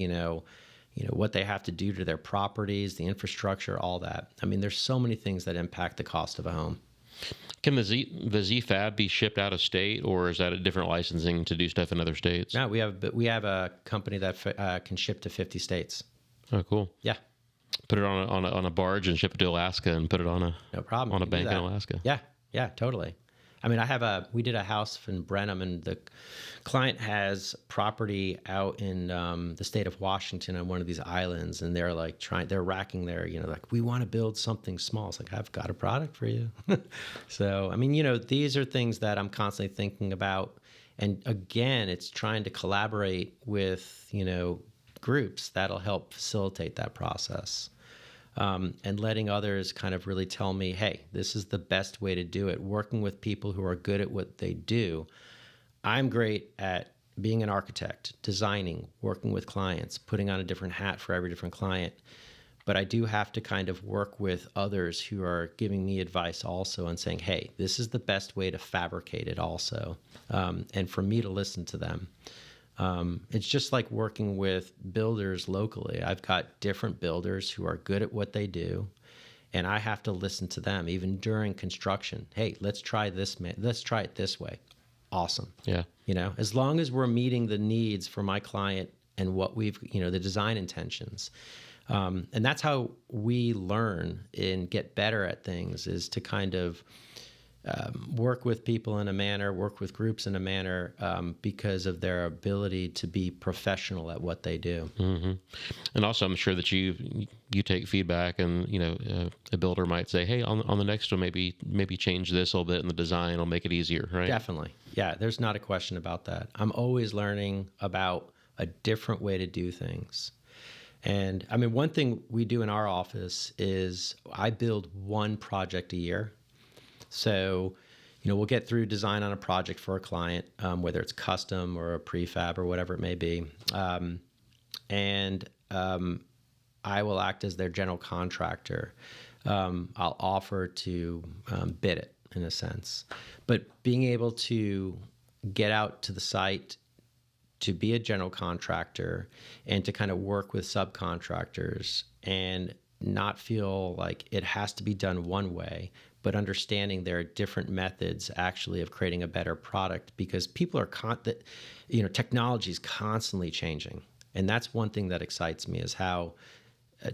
[SPEAKER 1] what they have to do to their properties, the infrastructure, all that. I mean, there's so many things that impact the cost of a home.
[SPEAKER 2] Can the zFAB be shipped out of state, or is that a different licensing to do stuff in other states?
[SPEAKER 1] No, we have a company that can ship to 50 states.
[SPEAKER 2] Oh, cool.
[SPEAKER 1] Yeah.
[SPEAKER 2] Put it on a barge and ship it to Alaska and put it on
[SPEAKER 1] no problem.
[SPEAKER 2] on a bank in Alaska.
[SPEAKER 1] Yeah, totally. I mean, we did a house in Brenham, and the client has property out in the state of Washington on one of these islands, and they're like they're racking their, like, we want to build something small. It's like, I've got a product for you. So, I mean, these are things that I'm constantly thinking about. And again, it's trying to collaborate with, groups that'll help facilitate that process. And letting others kind of really tell me, hey, this is the best way to do it. Working with people who are good at what they do. I'm great at being an architect, designing, working with clients, putting on a different hat for every different client. But I do have to kind of work with others who are giving me advice also and saying, hey, this is the best way to fabricate it also. And for me to listen to them. It's just like working with builders locally. I've got different builders who are good at what they do, and I have to listen to them even during construction. Hey, let's try this. Let's try it this way. Awesome.
[SPEAKER 2] Yeah.
[SPEAKER 1] As long as we're meeting the needs for my client and what we've, the design intentions. And that's how we learn and get better at things, is to kind of work with people in a manner, work with groups in a manner, because of their ability to be professional at what they do.
[SPEAKER 2] Mm-hmm. And also, I'm sure that you take feedback, and a builder might say, "Hey, on the next one, maybe change this a little bit in the design. It'll make it easier." Right?
[SPEAKER 1] Definitely. Yeah. There's not a question about that. I'm always learning about a different way to do things. And I mean, one thing we do in our office is I build one project a year. So, we'll get through design on a project for a client, whether it's custom or a prefab or whatever it may be. And I will act as their general contractor. I'll offer to bid it, in a sense. But being able to get out to the site, to be a general contractor, and to kind of work with subcontractors and not feel like it has to be done one way, but understanding there are different methods actually of creating a better product, because people are technology is constantly changing. And that's one thing that excites me, is how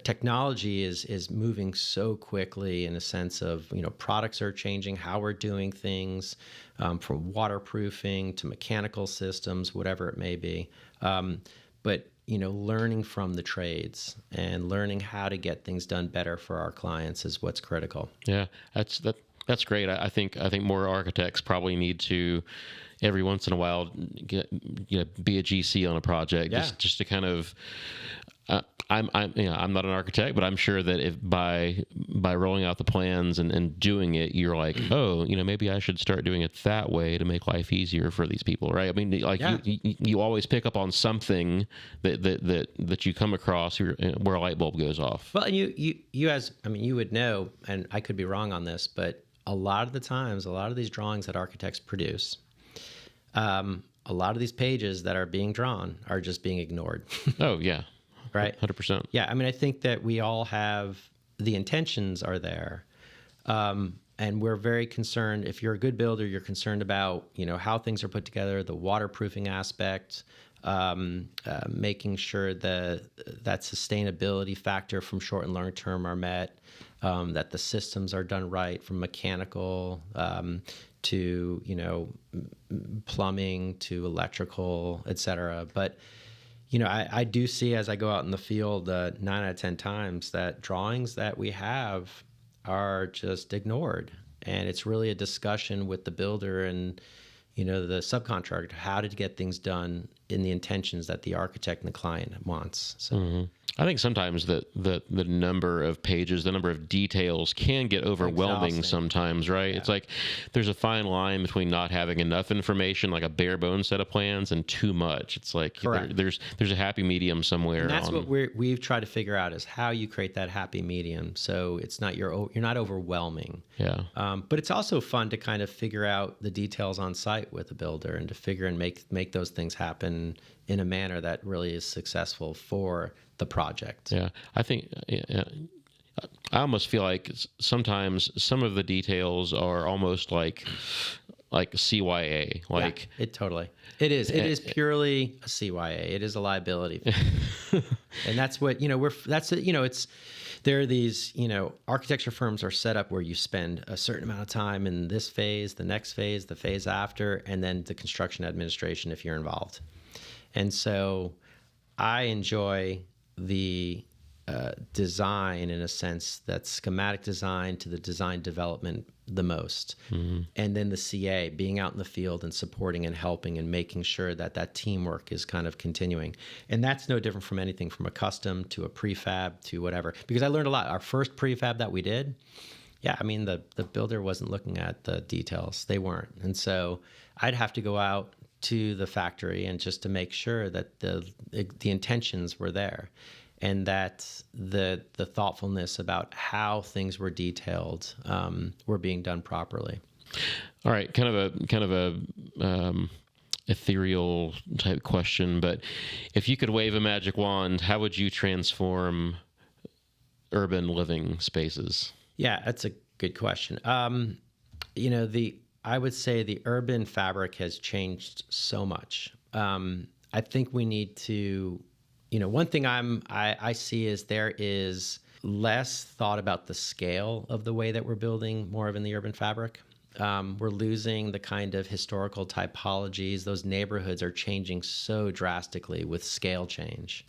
[SPEAKER 1] technology is moving so quickly, in a sense of, products are changing, how we're doing things, from waterproofing to mechanical systems, whatever it may be. But learning from the trades and learning how to get things done better for our clients is what's critical.
[SPEAKER 2] Yeah, that's great. I think more architects probably need to every once in a while be a GC on a project, just to kind of. I'm not an architect, but I'm sure that if by rolling out the plans and doing it, you're like, oh, maybe I should start doing it that way to make life easier for these people, right? I mean, like you always pick up on something that you come across where a light bulb goes off.
[SPEAKER 1] Well, and you would know, and I could be wrong on this, but a lot of the times, a lot of these drawings that architects produce, a lot of these pages that are being drawn are just being ignored.
[SPEAKER 2] Oh yeah.
[SPEAKER 1] Right.
[SPEAKER 2] 100%.
[SPEAKER 1] Yeah. I mean, I think that we all have the intentions are there. And we're very concerned. If you're a good builder, you're concerned about, how things are put together, the waterproofing aspect, making sure that sustainability factor from short and long term are met, that the systems are done right from mechanical to, plumbing to electrical, et cetera. But I do see as I go out in the field 9 out of 10 times that drawings that we have are just ignored. And it's really a discussion with the builder and, the subcontractor, how to get things done in the intentions that the architect and the client wants. So.
[SPEAKER 2] I think sometimes the number of pages, the number of details can get overwhelming sometimes, right? Yeah. It's like there's a fine line between not having enough information, like a bare bones set of plans, and too much. It's like there's a happy medium somewhere.
[SPEAKER 1] And that's what we've tried to figure out is how you create that happy medium. So it's not you're not overwhelming.
[SPEAKER 2] Yeah.
[SPEAKER 1] But it's also fun to kind of figure out the details on site with the builder and to figure and make those things happen in a manner that really is successful for the project.
[SPEAKER 2] Yeah, I think I almost feel like sometimes some of the details are almost like CYA. Like
[SPEAKER 1] it totally. It is. It is purely a CYA. It is a liability, and that's what It's there are these architecture firms are set up where you spend a certain amount of time in this phase, the next phase, the phase after, and then the construction administration if you're involved. And so I enjoy the design in a sense, that schematic design to the design development the most. Mm-hmm. And then the CA, being out in the field and supporting and helping and making sure that teamwork is kind of continuing. And that's no different from anything from a custom to a prefab to whatever. Because I learned a lot. Our first prefab that we did, the builder wasn't looking at the details. They weren't. And so I'd have to go out to the factory and just to make sure that the intentions were there and that the thoughtfulness about how things were detailed were being done properly.
[SPEAKER 2] All right, kind of a ethereal type question, but if you could wave a magic wand, how would you transform urban living spaces?
[SPEAKER 1] Yeah, that's a good question. I would say the urban fabric has changed so much. I think we need to, one thing I see is there is less thought about the scale of the way that we're building more of in the urban fabric. We're losing the kind of historical typologies. Those neighborhoods are changing so drastically with scale change.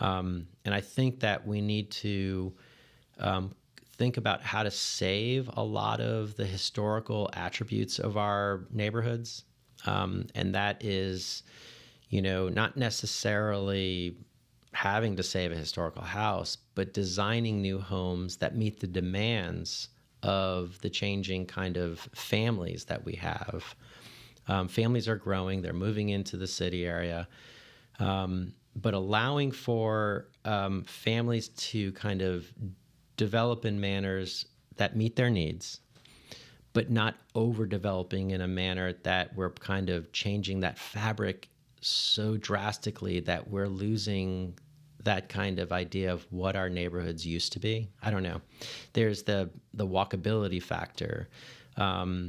[SPEAKER 1] And I think that we need to think about how to save a lot of the historical attributes of our neighborhoods. And that is, not necessarily having to save a historical house, but designing new homes that meet the demands of the changing kind of families that we have. Families are growing, they're moving into the city area, but allowing for families to kind of develop in manners that meet their needs, but not overdeveloping in a manner that we're kind of changing that fabric so drastically that we're losing that kind of idea of what our neighborhoods used to be. I don't know. There's the walkability factor. A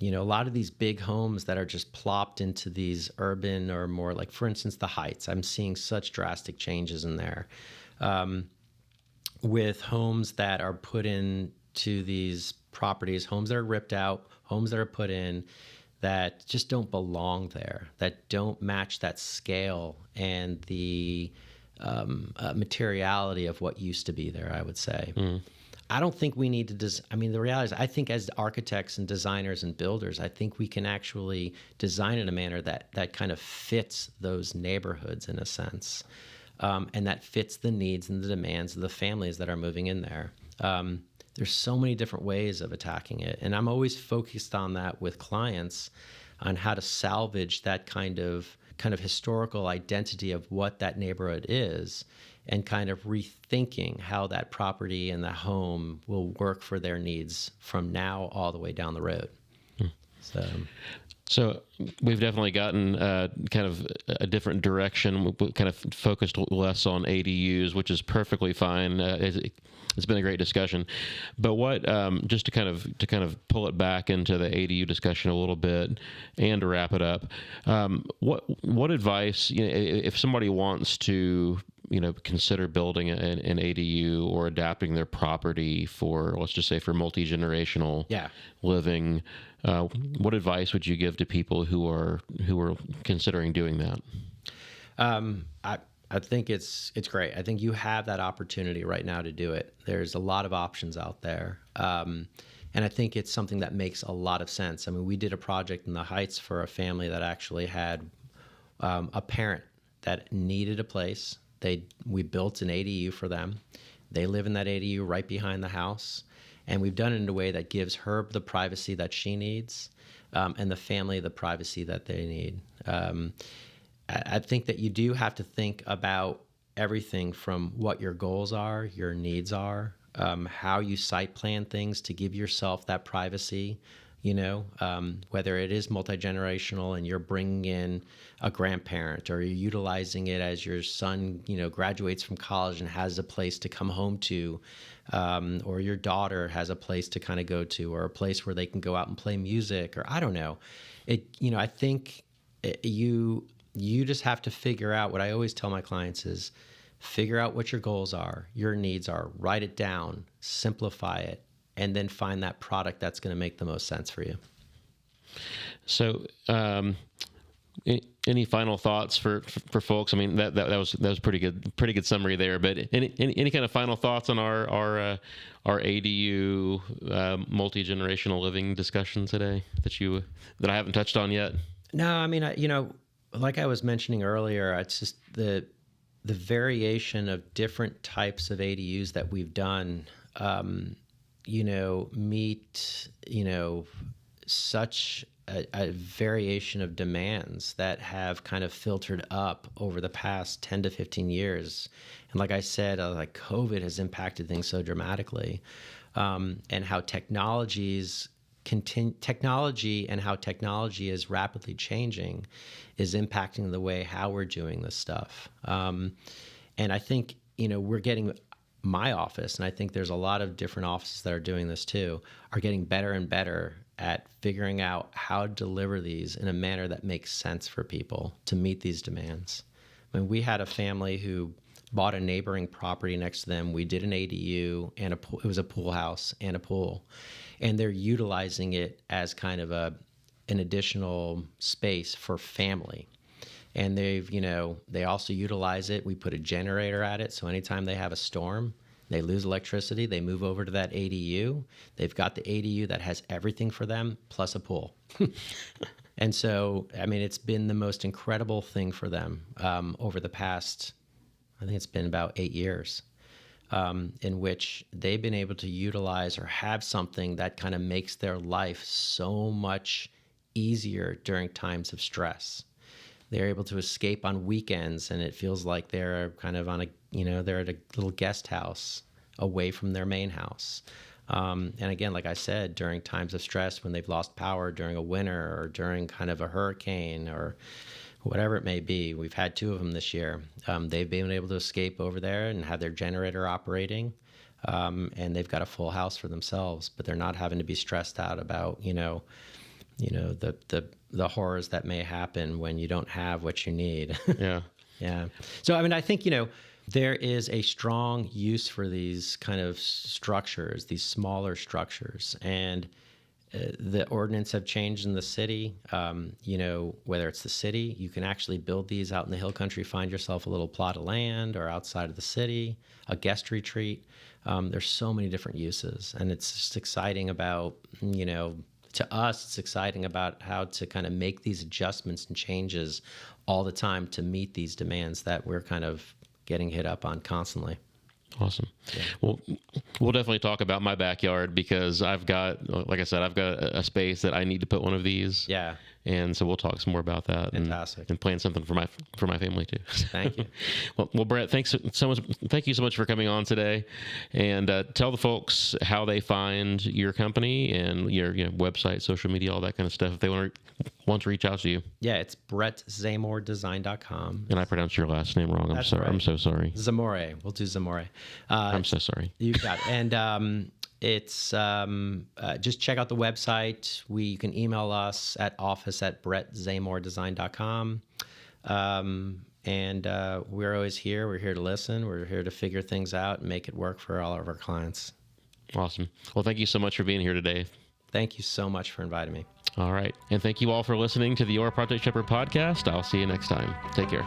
[SPEAKER 1] lot of these big homes that are just plopped into these urban or more like, for instance, the Heights. I'm seeing such drastic changes in there. With homes that are put into these properties, homes that are ripped out, homes that are put in that just don't belong there, that don't match that scale and the materiality of what used to be there, I would say. I don't think we need to the reality is, I think as architects and designers and builders, I think we can actually design in a manner that kind of fits those neighborhoods in a sense, and that fits the needs and the demands of the families that are moving in there. There's so many different ways of attacking it, and I'm always focused on that with clients, on how to salvage that kind of historical identity of what that neighborhood is, and kind of rethinking how that property and the home will work for their needs from now all the way down the road.
[SPEAKER 2] So we've definitely gotten kind of a different direction. We kind of focused less on ADUs, which is perfectly fine. It's been a great discussion. But what, just to kind of pull it back into the ADU discussion a little bit, and to wrap it up, what advice, if somebody wants to, consider building an ADU or adapting their property for, let's just say, for multi-generational living, what advice would you give to people who are considering doing that?
[SPEAKER 1] I think it's great. I think you have that opportunity right now to do it. There's a lot of options out there. And I think it's something that makes a lot of sense. I mean, we did a project in the Heights for a family that actually had a parent that needed a place. We built an ADU for them. They live in that ADU right behind the house. And we've done it in a way that gives her the privacy that she needs, and the family the privacy that they need. I think that you do have to think about everything from what your goals are, your needs are, how you site plan things to give yourself that privacy, whether it is multi-generational and you're bringing in a grandparent, or you're utilizing it as your son, graduates from college and has a place to come home to, or your daughter has a place to kind of go to, or a place where they can go out and play music, or I don't know. I think you just have to figure out, what I always tell my clients is, figure out what your goals are, your needs are, write it down, simplify it, and then find that product that's going to make the most sense for you.
[SPEAKER 2] So, any final thoughts for folks? I mean, that was pretty good summary there. But any kind of final thoughts on our ADU multi-generational living discussion today that I haven't touched on yet?
[SPEAKER 1] No, I mean, like I was mentioning earlier, it's just the variation of different types of ADUs that we've done. Meet such a variation of demands that have kind of filtered up over the past 10 to 15 years. And like I said, COVID has impacted things so dramatically, and how technology and how technology is rapidly changing is impacting the way how we're doing this stuff. And I think, we're getting, my office, and I think there's a lot of different offices that are doing this too, are getting better and better at figuring out how to deliver these in a manner that makes sense for people to meet these demands. I mean, we had a family who bought a neighboring property next to them. We did an ADU and it was a pool house and a pool, and they're utilizing it as kind of an additional space for family. And they also utilize it. We put a generator at it, so anytime they have a storm, they lose electricity, they move over to that ADU. They've got the ADU that has everything for them, plus a pool. And so, I mean, it's been the most incredible thing for them over the past, I think it's been about 8 years, in which they've been able to utilize or have something that kind of makes their life so much easier during times of stress. They're able to escape on weekends, and it feels like they're kind of on they're at a little guest house away from their main house. And again, like I said, during times of stress, when they've lost power during a winter or during kind of a hurricane or whatever it may be, we've had 2 of them this year. They've been able to escape over there and have their generator operating, and they've got a full house for themselves, but they're not having to be stressed out about, the horrors that may happen when you don't have what you need.
[SPEAKER 2] Yeah.
[SPEAKER 1] Yeah. So, I mean, I think, there is a strong use for these kind of structures, these smaller structures. And the ordinance have changed in the city. Whether it's the city, you can actually build these out in the hill country, find yourself a little plot of land, or outside of the city, a guest retreat. There's so many different uses, and it's just exciting about, to us, it's exciting about how to kind of make these adjustments and changes all the time to meet these demands that we're kind of getting hit up on constantly.
[SPEAKER 2] Awesome. Yeah. Well, we'll definitely talk about my backyard because I've got, like I said, I've got a space that I need to put one of these.
[SPEAKER 1] Yeah.
[SPEAKER 2] And so we'll talk some more about that.
[SPEAKER 1] Fantastic.
[SPEAKER 2] And plan something for my family too.
[SPEAKER 1] Thank you.
[SPEAKER 2] well, Brett, thanks so much. Thank you so much for coming on today, and tell the folks how they find your company and your website, social media, all that kind of stuff. If they want to reach out to you.
[SPEAKER 1] Yeah, it's brettzamoredesign.com.
[SPEAKER 2] And I pronounced your last name wrong.
[SPEAKER 1] That's
[SPEAKER 2] sorry.
[SPEAKER 1] Right.
[SPEAKER 2] I'm so sorry.
[SPEAKER 1] Zamore. We'll do Zamore.
[SPEAKER 2] I'm so sorry.
[SPEAKER 1] You got it. And it's just check out the website. You can email us at office@brettzamoredesign.com. And we're always here. We're here to listen. We're here to figure things out and make it work for all of our clients.
[SPEAKER 2] Awesome. Well, thank you so much for being here today.
[SPEAKER 1] Thank you so much for inviting me.
[SPEAKER 2] All right. And thank you all for listening to the Your Project Shepherd podcast. I'll see you next time. Take care.